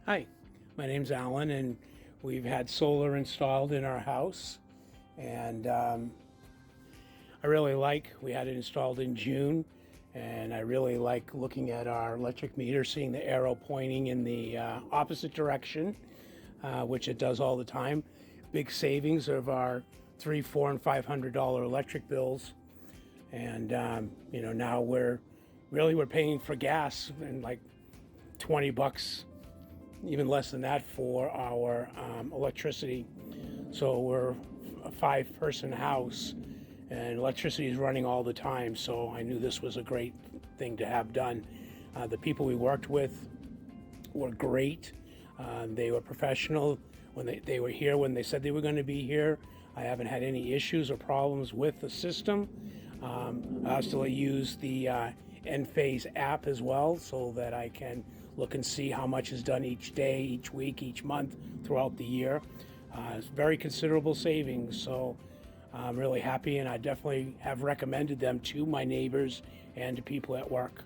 Hi, my name's Alan, and we've had solar installed in our house. And I really like, we had it installed in June, and I really like looking at our electric meter, seeing the arrow pointing in the opposite direction, which it does all the time. Big savings of our $300, $400, and $500 electric bills. And now we're paying for gas and like 20 bucks, even less than that, for our electricity. So we're a 5-person house, and electricity is running all the time. So I knew this was a great thing to have done. The people we worked with were great. They were professional when they were here, when they said they were going to be here. I haven't had any issues or problems with the system. I also use the Enphase app as well, so that I can look and see how much is done each day, each week, each month throughout the year. It's very considerable savings, so I'm really happy, and I definitely have recommended them to my neighbors and to people at work.